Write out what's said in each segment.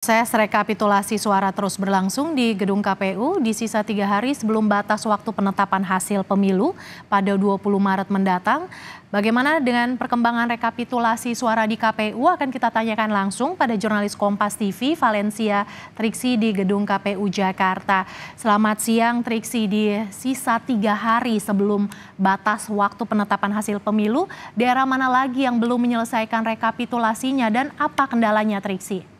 Proses rekapitulasi suara terus berlangsung di gedung KPU di sisa 3 hari sebelum batas waktu penetapan hasil pemilu pada 20 Maret mendatang. Bagaimana dengan perkembangan rekapitulasi suara di KPU akan kita tanyakan langsung pada jurnalis Kompas TV Valencia Triksi di gedung KPU Jakarta. Selamat siang Triksi, di sisa 3 hari sebelum batas waktu penetapan hasil pemilu, daerah mana lagi yang belum menyelesaikan rekapitulasinya dan apa kendalanya Triksi?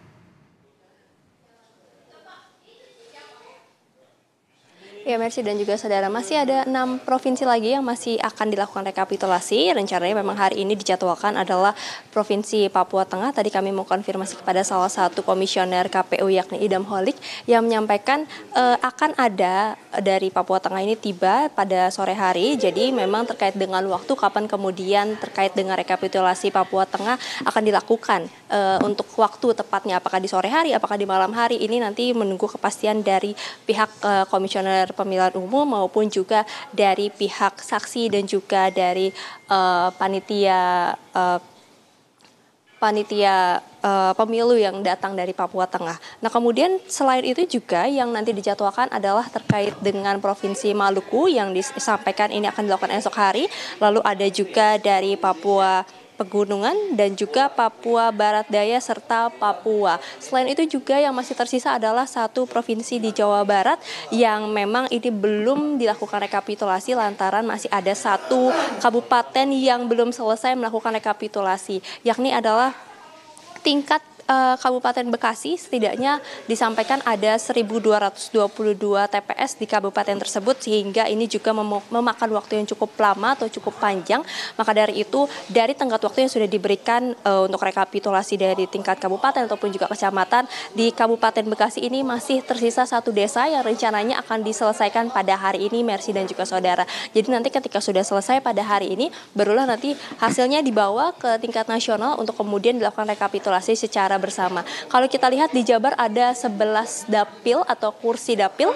Ya, Mercy dan juga saudara, masih ada 6 provinsi lagi yang masih akan dilakukan rekapitulasi. Rencananya memang hari ini dijadwalkan adalah Provinsi Papua Tengah. Tadi kami mau konfirmasi kepada salah satu komisioner KPU yakni Idam Holik yang menyampaikan akan ada dari Papua Tengah ini tiba pada sore hari. Jadi memang terkait dengan waktu kapan kemudian terkait dengan rekapitulasi Papua Tengah akan dilakukan untuk waktu tepatnya, apakah di sore hari, apakah di malam hari, ini nanti menunggu kepastian dari pihak komisioner pemilihan umum maupun juga dari pihak saksi dan juga dari panitia pemilu yang datang dari Papua Tengah. Nah, kemudian selain itu juga yang nanti dijadwalkan adalah terkait dengan Provinsi Maluku yang disampaikan ini akan dilakukan esok hari. Lalu ada juga dari Papua Pegunungan dan juga Papua Barat Daya serta Papua. Selain itu juga yang masih tersisa adalah satu provinsi di Jawa Barat yang memang ini belum dilakukan rekapitulasi lantaran masih ada satu kabupaten yang belum selesai melakukan rekapitulasi, yakni adalah tingkat Kabupaten Bekasi. Setidaknya disampaikan ada 1.222 TPS di kabupaten tersebut, sehingga ini juga memakan waktu yang cukup lama atau cukup panjang. Maka dari itu, dari tenggat waktu yang sudah diberikan untuk rekapitulasi dari tingkat kabupaten ataupun juga kecamatan, di Kabupaten Bekasi ini masih tersisa satu desa yang rencananya akan diselesaikan pada hari ini, Mercy dan juga saudara. Jadi nanti ketika sudah selesai pada hari ini, barulah nanti hasilnya dibawa ke tingkat nasional untuk kemudian dilakukan rekapitulasi secara bersama. Kalau kita lihat di Jabar ada 11 dapil atau kursi dapil.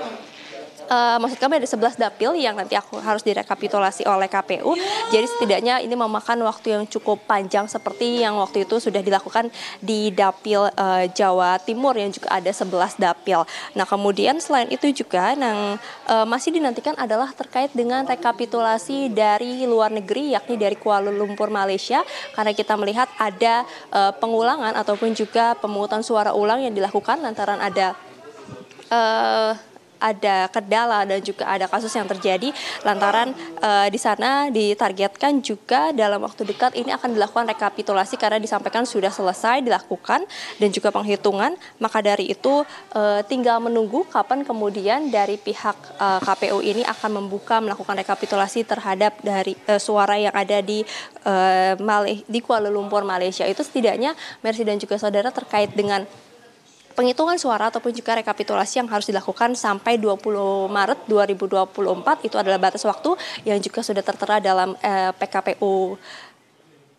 Maksud kami ada 11 dapil yang nanti harus direkapitulasi oleh KPU. Jadi setidaknya ini memakan waktu yang cukup panjang seperti yang waktu itu sudah dilakukan di dapil Jawa Timur yang juga ada 11 dapil. Nah, kemudian selain itu juga yang masih dinantikan adalah terkait dengan rekapitulasi dari luar negeri, yakni dari Kuala Lumpur, Malaysia, karena kita melihat ada pengulangan ataupun juga pemungutan suara ulang yang dilakukan lantaran ada kendala dan juga ada kasus yang terjadi lantaran di sana ditargetkan juga dalam waktu dekat ini akan dilakukan rekapitulasi karena disampaikan sudah selesai dilakukan dan juga penghitungan. Maka dari itu tinggal menunggu kapan kemudian dari pihak KPU ini akan membuka melakukan rekapitulasi terhadap dari suara yang ada di Kuala Lumpur, Malaysia. Itu setidaknya Mercy dan juga saudara terkait dengan penghitungan suara ataupun juga rekapitulasi yang harus dilakukan sampai 20 Maret 2024 itu adalah batas waktu yang juga sudah tertera dalam PKPU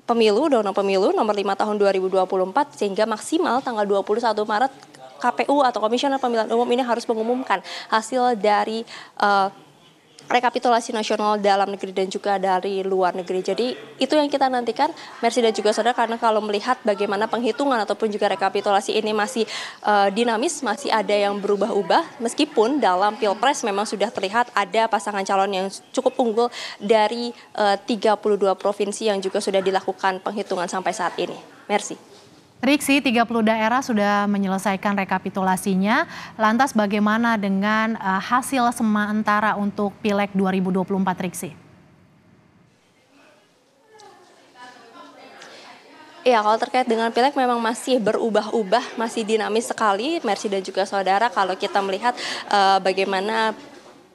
Pemilu, Undang-Undang Pemilu nomor 5 tahun 2024, sehingga maksimal tanggal 21 Maret KPU atau Komisioner Pemilihan Umum ini harus mengumumkan hasil dari rekapitulasi nasional dalam negeri dan juga dari luar negeri. Jadi itu yang kita nantikan, Mercy dan juga saudara, karena kalau melihat bagaimana penghitungan ataupun juga rekapitulasi ini masih dinamis, masih ada yang berubah-ubah, meskipun dalam Pilpres memang sudah terlihat ada pasangan calon yang cukup unggul dari 32 provinsi yang juga sudah dilakukan penghitungan sampai saat ini. Mercy. Triksi, 30 daerah sudah menyelesaikan rekapitulasinya. Lantas bagaimana dengan hasil sementara untuk Pileg 2024, Triksi? Ya, kalau terkait dengan Pileg memang masih berubah-ubah, masih dinamis sekali, Mercy dan juga saudara. Kalau kita melihat bagaimana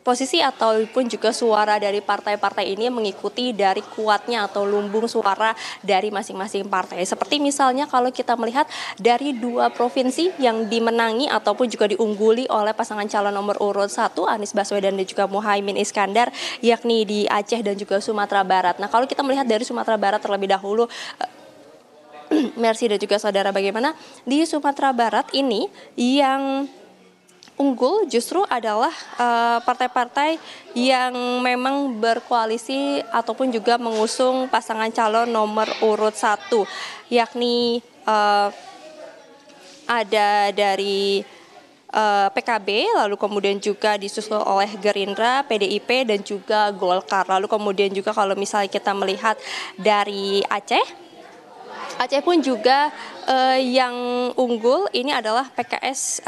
posisi ataupun juga suara dari partai-partai ini mengikuti dari kuatnya atau lumbung suara dari masing-masing partai. Seperti misalnya kalau kita melihat dari 2 provinsi yang dimenangi ataupun juga diungguli oleh pasangan calon nomor urut 1 Anies Baswedan dan juga Muhaimin Iskandar, yakni di Aceh dan juga Sumatera Barat. Nah, kalau kita melihat dari Sumatera Barat terlebih dahulu, Mercy dan juga saudara, bagaimana di Sumatera Barat ini yang unggul justru adalah partai-partai yang memang berkoalisi ataupun juga mengusung pasangan calon nomor urut 1, yakni ada dari PKB, lalu kemudian juga disusul oleh Gerindra, PDIP, dan juga Golkar. Lalu kemudian juga kalau misalnya kita melihat dari Aceh pun juga yang unggul ini adalah PKS,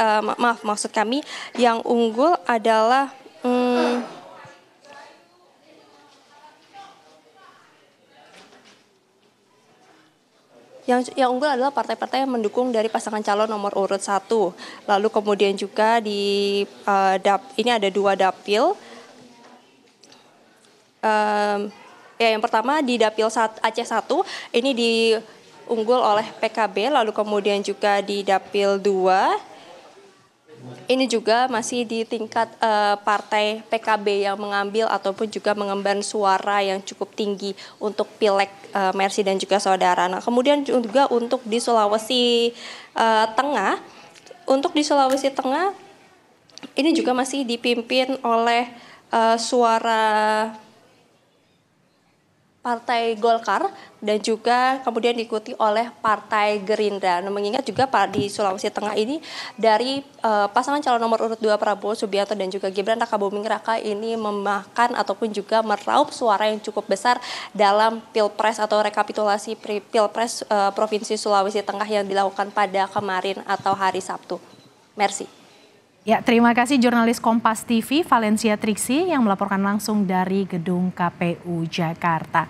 maksud kami yang unggul adalah yang unggul adalah partai-partai yang mendukung dari pasangan calon nomor urut 1. Lalu kemudian juga ini ada 2 dapil. Yang pertama di dapil Aceh 1 ini diunggul oleh PKB, lalu kemudian juga di dapil 2 ini juga masih di tingkat partai PKB yang mengambil ataupun juga mengemban suara yang cukup tinggi untuk Pileg Mercy dan juga saudara. Nah, kemudian juga untuk di Sulawesi Tengah, ini juga masih dipimpin oleh suara Partai Golkar dan juga kemudian diikuti oleh Partai Gerindra. Nah, mengingat juga di Sulawesi Tengah ini dari pasangan calon nomor urut 2 Prabowo Subianto dan juga Gibran Rakabuming Raka ini memakan ataupun juga meraup suara yang cukup besar dalam Pilpres atau rekapitulasi Pilpres Provinsi Sulawesi Tengah yang dilakukan pada kemarin atau hari Sabtu. Mercy. Ya, terima kasih jurnalis Kompas TV Valencia Triksi yang melaporkan langsung dari Gedung KPU Jakarta.